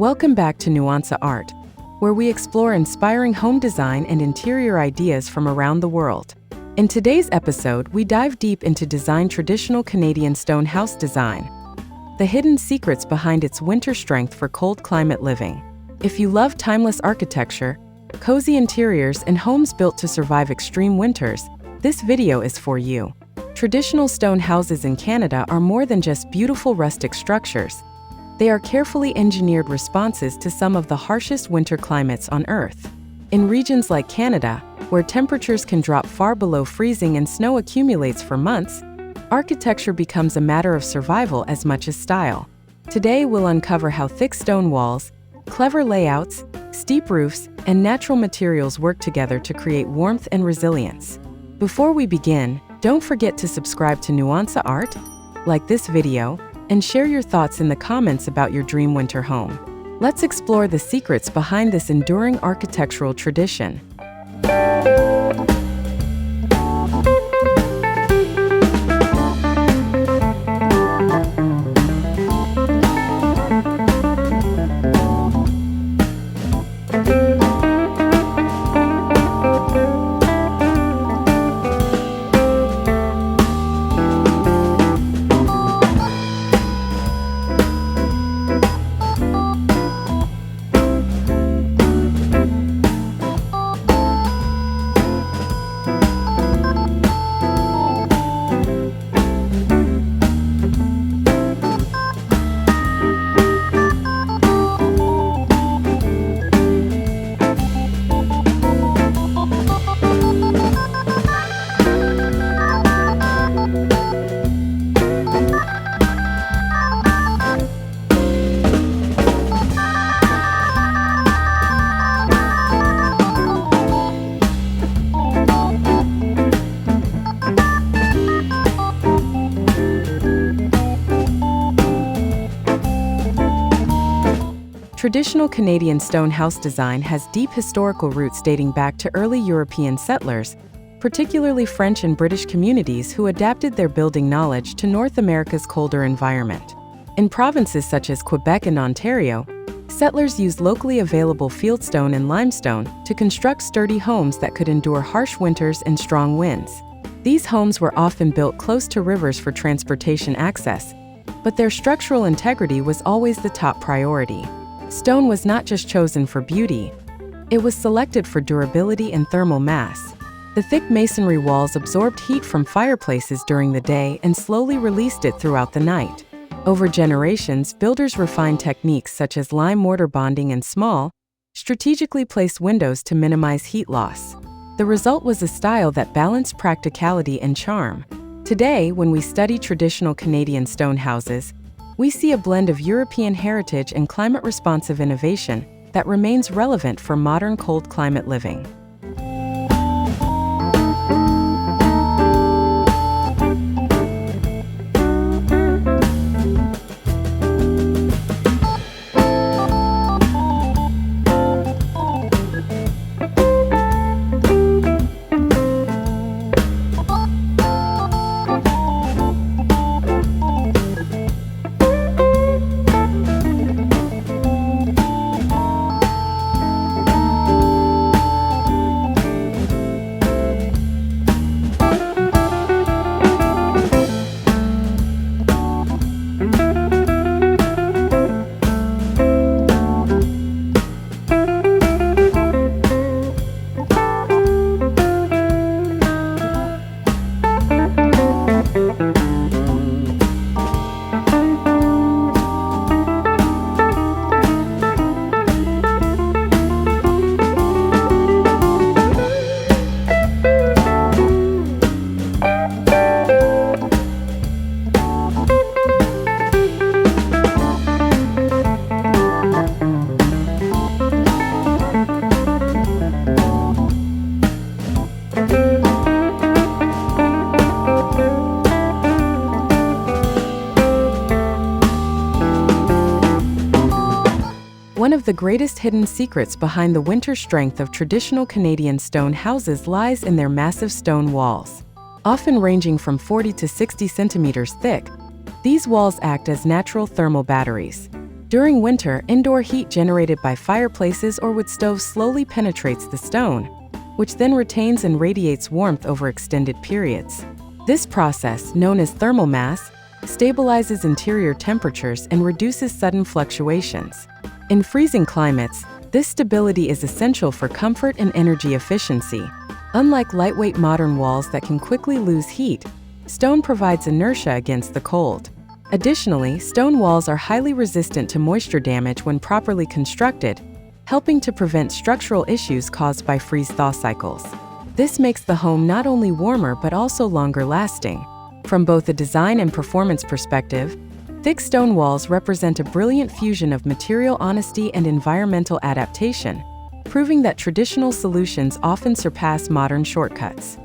Welcome back to Nuance Art, where we explore inspiring home design and interior ideas from around the world. In today's episode, we dive deep into traditional Canadian stone house design, the hidden secrets behind its winter strength for cold climate living. If you love timeless architecture, cozy interiors, and homes built to survive extreme winters, this video is for you. Traditional stone houses in Canada are more than just beautiful rustic structures. They are carefully engineered responses to some of the harshest winter climates on Earth. In regions like Canada, where temperatures can drop far below freezing and snow accumulates for months, architecture becomes a matter of survival as much as style. Today we'll uncover how thick stone walls, clever layouts, steep roofs, and natural materials work together to create warmth and resilience. Before we begin, don't forget to subscribe to Nuance Art, like this video, and share your thoughts in the comments about your dream winter home. Let's explore the secrets behind this enduring architectural tradition. Traditional Canadian stone house design has deep historical roots dating back to early European settlers, particularly French and British communities who adapted their building knowledge to North America's colder environment. In provinces such as Quebec and Ontario, settlers used locally available fieldstone and limestone to construct sturdy homes that could endure harsh winters and strong winds. These homes were often built close to rivers for transportation access, but their structural integrity was always the top priority. Stone was not just chosen for beauty, it was selected for durability and thermal mass. The thick masonry walls absorbed heat from fireplaces during the day and slowly released it throughout the night. Over generations, builders refined techniques such as lime mortar bonding and small, strategically placed windows to minimize heat loss. The result was a style that balanced practicality and charm. Today, when we study traditional Canadian stone houses, we see a blend of European heritage and climate-responsive innovation that remains relevant for modern cold climate living. One of the greatest hidden secrets behind the winter strength of traditional Canadian stone houses lies in their massive stone walls. Often ranging from 40 to 60 centimeters thick, these walls act as natural thermal batteries. During winter, indoor heat generated by fireplaces or wood stoves slowly penetrates the stone, which then retains and radiates warmth over extended periods. This process, known as thermal mass, stabilizes interior temperatures and reduces sudden fluctuations. In freezing climates, this stability is essential for comfort and energy efficiency. Unlike lightweight modern walls that can quickly lose heat, stone provides inertia against the cold. Additionally, stone walls are highly resistant to moisture damage when properly constructed, helping to prevent structural issues caused by freeze-thaw cycles. This makes the home not only warmer but also longer lasting. From both a design and performance perspective, thick stone walls represent a brilliant fusion of material honesty and environmental adaptation, proving that traditional solutions often surpass modern shortcuts.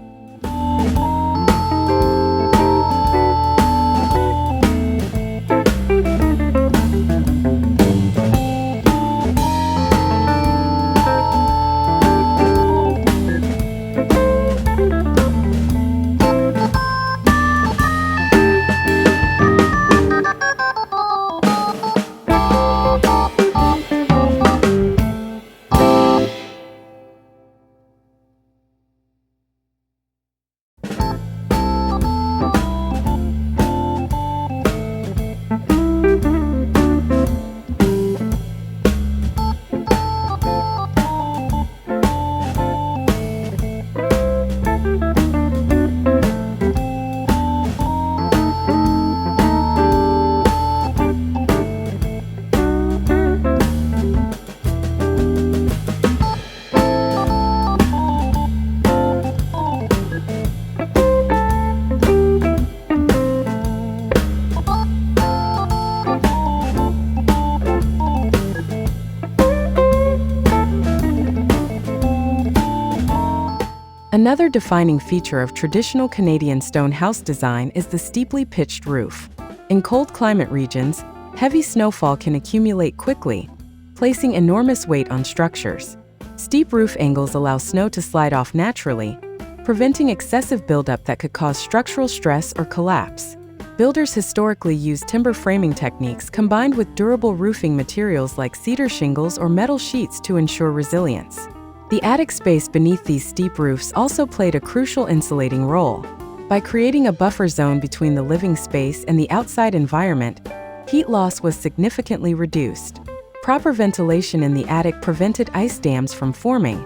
Another defining feature of traditional Canadian stone house design is the steeply pitched roof. In cold climate regions, heavy snowfall can accumulate quickly, placing enormous weight on structures. Steep roof angles allow snow to slide off naturally, preventing excessive buildup that could cause structural stress or collapse. Builders historically used timber framing techniques combined with durable roofing materials like cedar shingles or metal sheets to ensure resilience. The attic space beneath these steep roofs also played a crucial insulating role. By creating a buffer zone between the living space and the outside environment, heat loss was significantly reduced. Proper ventilation in the attic prevented ice dams from forming,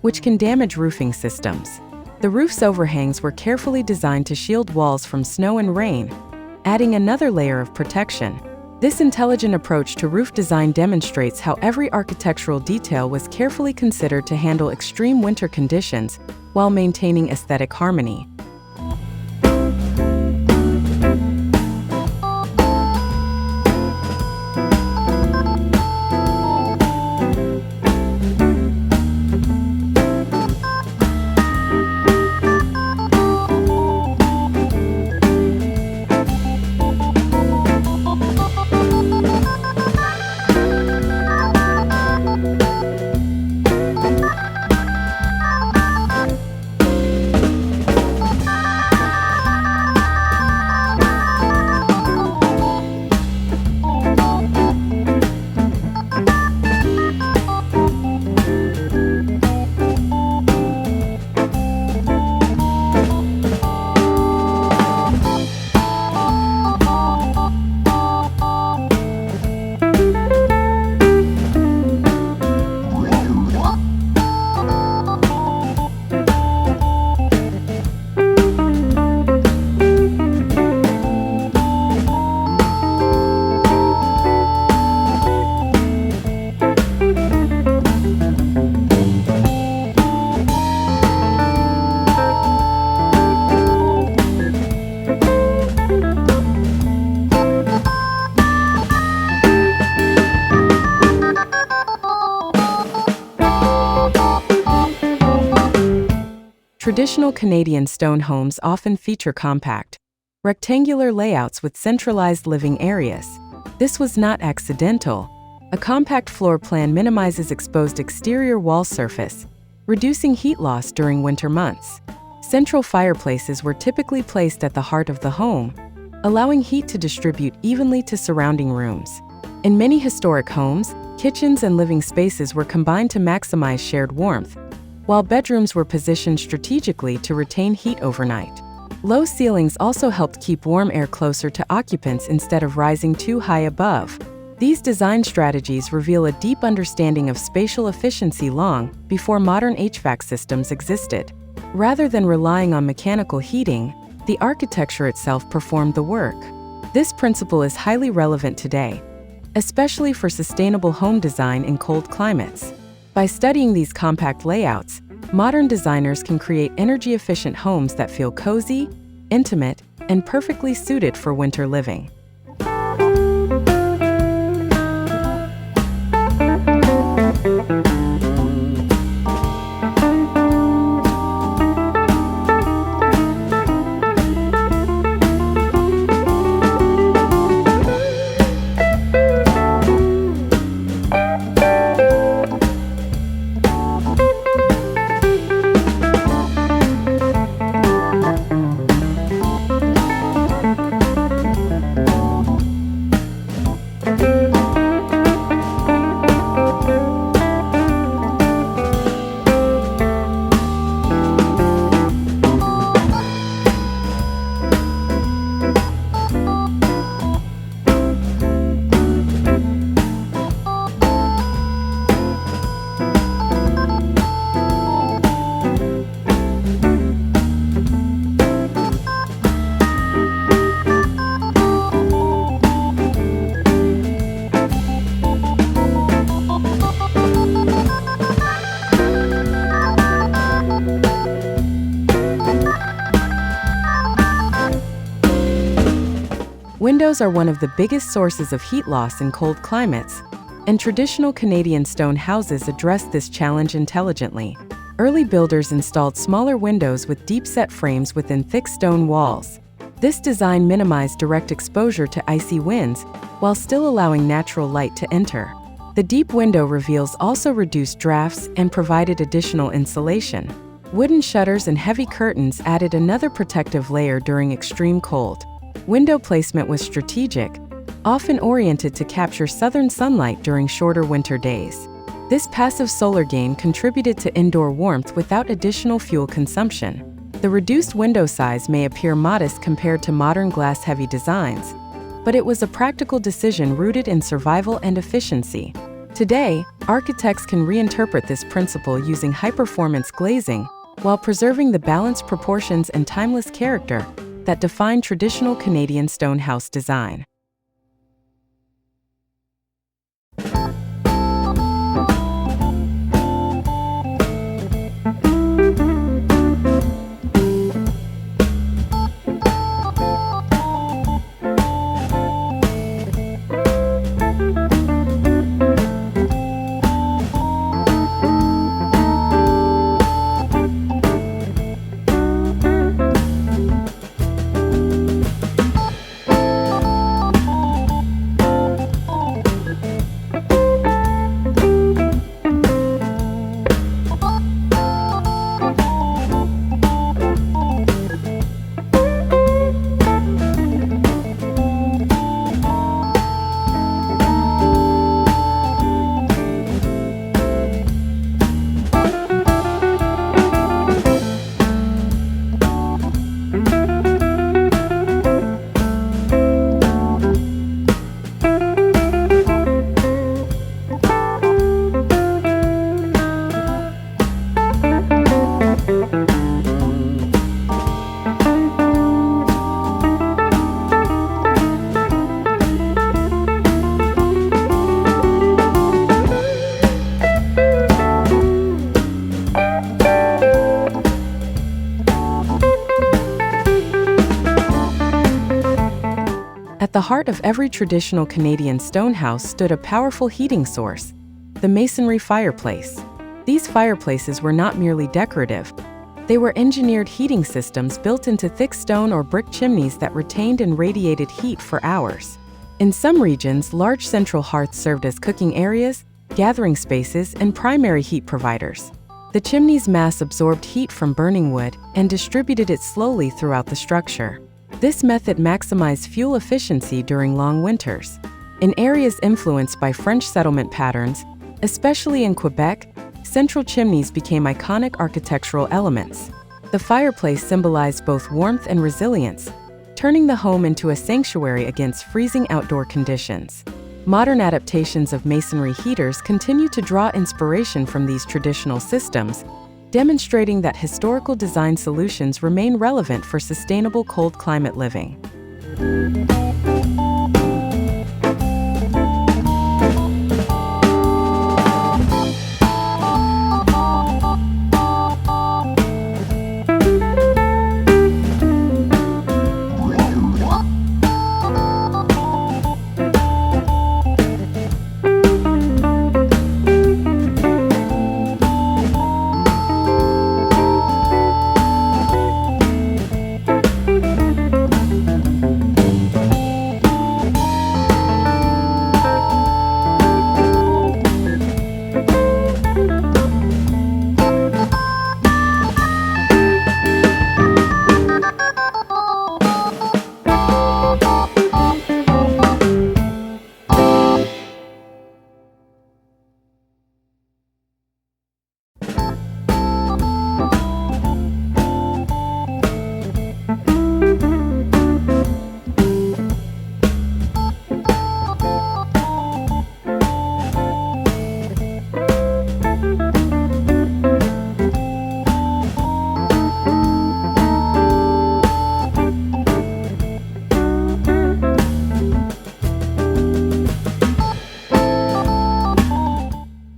which can damage roofing systems. The roof's overhangs were carefully designed to shield walls from snow and rain, adding another layer of protection. This intelligent approach to roof design demonstrates how every architectural detail was carefully considered to handle extreme winter conditions while maintaining aesthetic harmony. Traditional Canadian stone homes often feature compact, rectangular layouts with centralized living areas. This was not accidental. A compact floor plan minimizes exposed exterior wall surface, reducing heat loss during winter months. Central fireplaces were typically placed at the heart of the home, allowing heat to distribute evenly to surrounding rooms. In many historic homes, kitchens and living spaces were combined to maximize shared warmth, while bedrooms were positioned strategically to retain heat overnight. Low ceilings also helped keep warm air closer to occupants instead of rising too high above. These design strategies reveal a deep understanding of spatial efficiency long before modern HVAC systems existed. Rather than relying on mechanical heating, the architecture itself performed the work. This principle is highly relevant today, especially for sustainable home design in cold climates. By studying these compact layouts, modern designers can create energy-efficient homes that feel cozy, intimate, and perfectly suited for winter living. Windows are one of the biggest sources of heat loss in cold climates, and traditional Canadian stone houses address this challenge intelligently. Early builders installed smaller windows with deep-set frames within thick stone walls. This design minimized direct exposure to icy winds while still allowing natural light to enter. The deep window reveals also reduced drafts and provided additional insulation. Wooden shutters and heavy curtains added another protective layer during extreme cold. Window placement was strategic, often oriented to capture southern sunlight during shorter winter days. This passive solar gain contributed to indoor warmth without additional fuel consumption. The reduced window size may appear modest compared to modern glass-heavy designs, but it was a practical decision rooted in survival and efficiency. Today, architects can reinterpret this principle using high-performance glazing while preserving the balanced proportions and timeless character that define traditional Canadian stone house design. At the heart of every traditional Canadian stone house stood a powerful heating source, the masonry fireplace. These fireplaces were not merely decorative. They were engineered heating systems built into thick stone or brick chimneys that retained and radiated heat for hours. In some regions, large central hearths served as cooking areas, gathering spaces, and primary heat providers. The chimney's mass absorbed heat from burning wood and distributed it slowly throughout the structure. This method maximized fuel efficiency during long winters. In areas influenced by French settlement patterns, especially in Quebec, central chimneys became iconic architectural elements. The fireplace symbolized both warmth and resilience, turning the home into a sanctuary against freezing outdoor conditions. Modern adaptations of masonry heaters continue to draw inspiration from these traditional systems, demonstrating that historical design solutions remain relevant for sustainable cold climate living.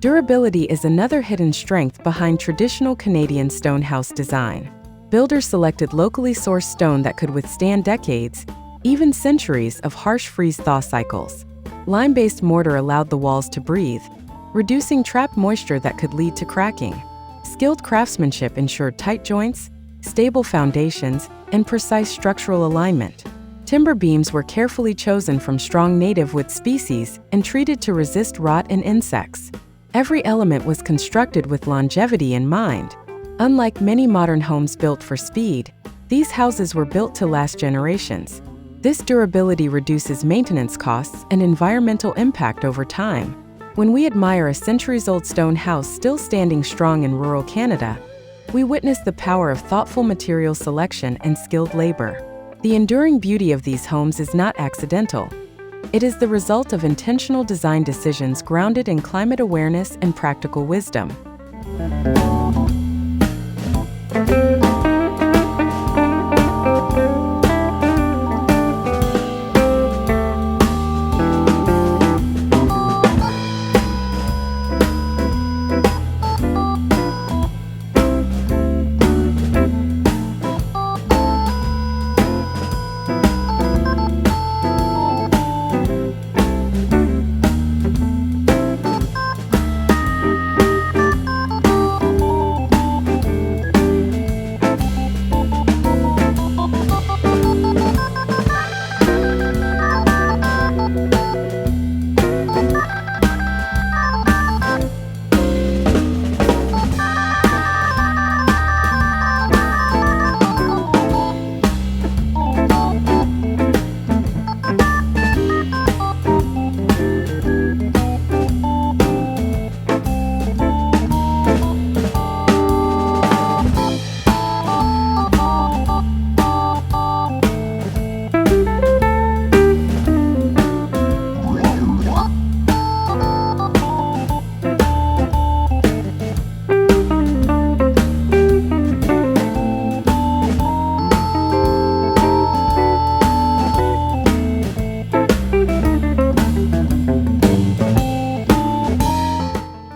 Durability is another hidden strength behind traditional Canadian stone house design. Builders selected locally sourced stone that could withstand decades, even centuries of harsh freeze-thaw cycles. Lime-based mortar allowed the walls to breathe, reducing trapped moisture that could lead to cracking. Skilled craftsmanship ensured tight joints, stable foundations, and precise structural alignment. Timber beams were carefully chosen from strong native wood species and treated to resist rot and insects. Every element was constructed with longevity in mind. Unlike many modern homes built for speed, these houses were built to last generations. This durability reduces maintenance costs and environmental impact over time. When we admire a centuries-old stone house still standing strong in rural Canada, we witness the power of thoughtful material selection and skilled labor. The enduring beauty of these homes is not accidental. It is the result of intentional design decisions grounded in climate awareness and practical wisdom.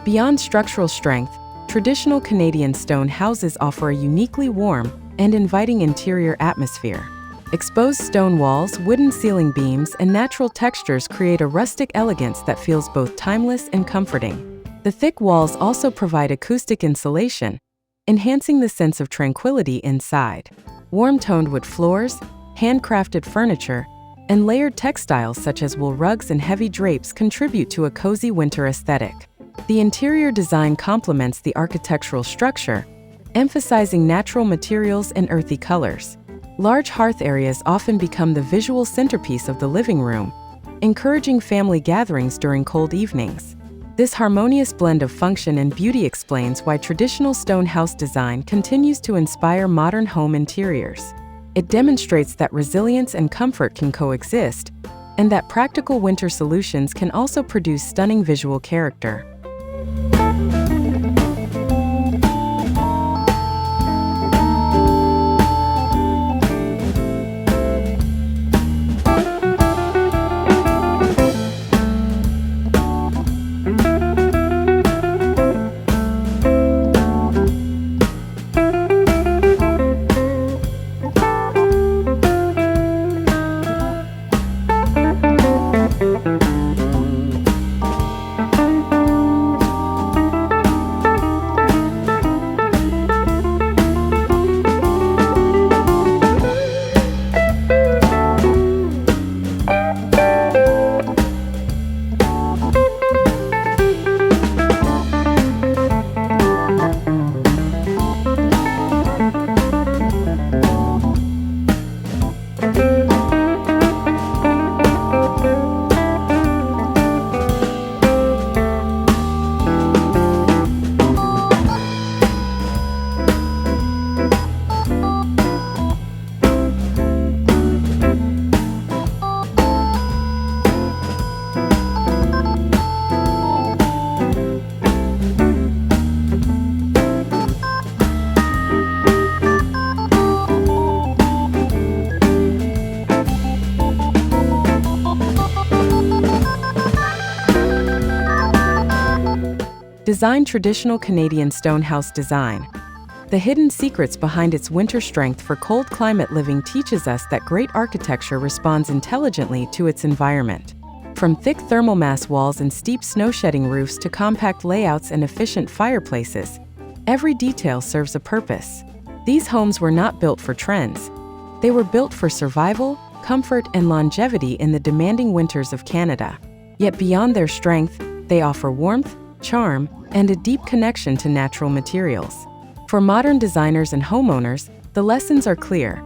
Beyond structural strength, traditional Canadian stone houses offer a uniquely warm and inviting interior atmosphere. Exposed stone walls, wooden ceiling beams, and natural textures create a rustic elegance that feels both timeless and comforting. The thick walls also provide acoustic insulation, enhancing the sense of tranquility inside. Warm-toned wood floors, handcrafted furniture, and layered textiles such as wool rugs and heavy drapes contribute to a cozy winter aesthetic. The interior design complements the architectural structure, emphasizing natural materials and earthy colors. Large hearth areas often become the visual centerpiece of the living room, encouraging family gatherings during cold evenings. This harmonious blend of function and beauty explains why traditional stone house design continues to inspire modern home interiors. It demonstrates that resilience and comfort can coexist, and that practical winter solutions can also produce stunning visual character. Design traditional Canadian stone house design. The hidden secrets behind its winter strength for cold climate living teaches us that great architecture responds intelligently to its environment. From thick thermal mass walls and steep snow-shedding roofs to compact layouts and efficient fireplaces, every detail serves a purpose. These homes were not built for trends. They were built for survival, comfort, and longevity in the demanding winters of Canada. Yet beyond their strength, they offer warmth, charm, and a deep connection to natural materials. For modern designers and homeowners, the lessons are clear.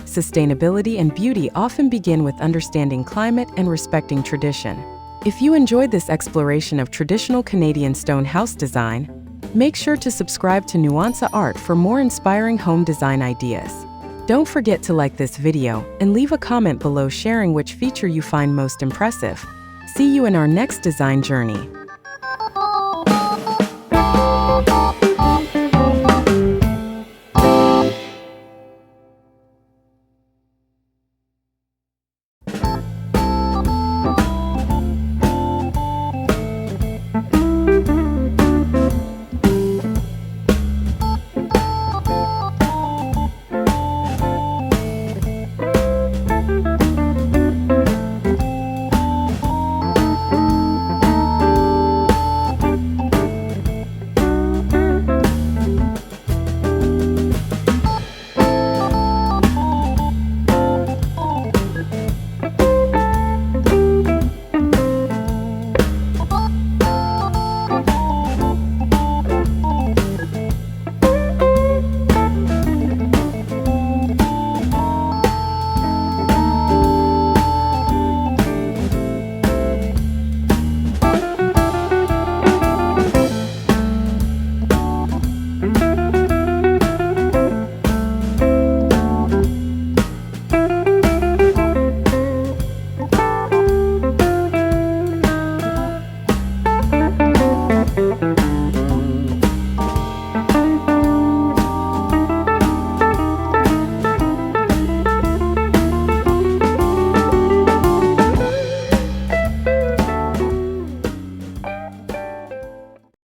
Sustainability and beauty often begin with understanding climate and respecting tradition. If you enjoyed this exploration of traditional Canadian stone house design, make sure to subscribe to Nuance Art for more inspiring home design ideas. Don't forget to like this video and leave a comment below sharing which feature you find most impressive. See you in our next design journey.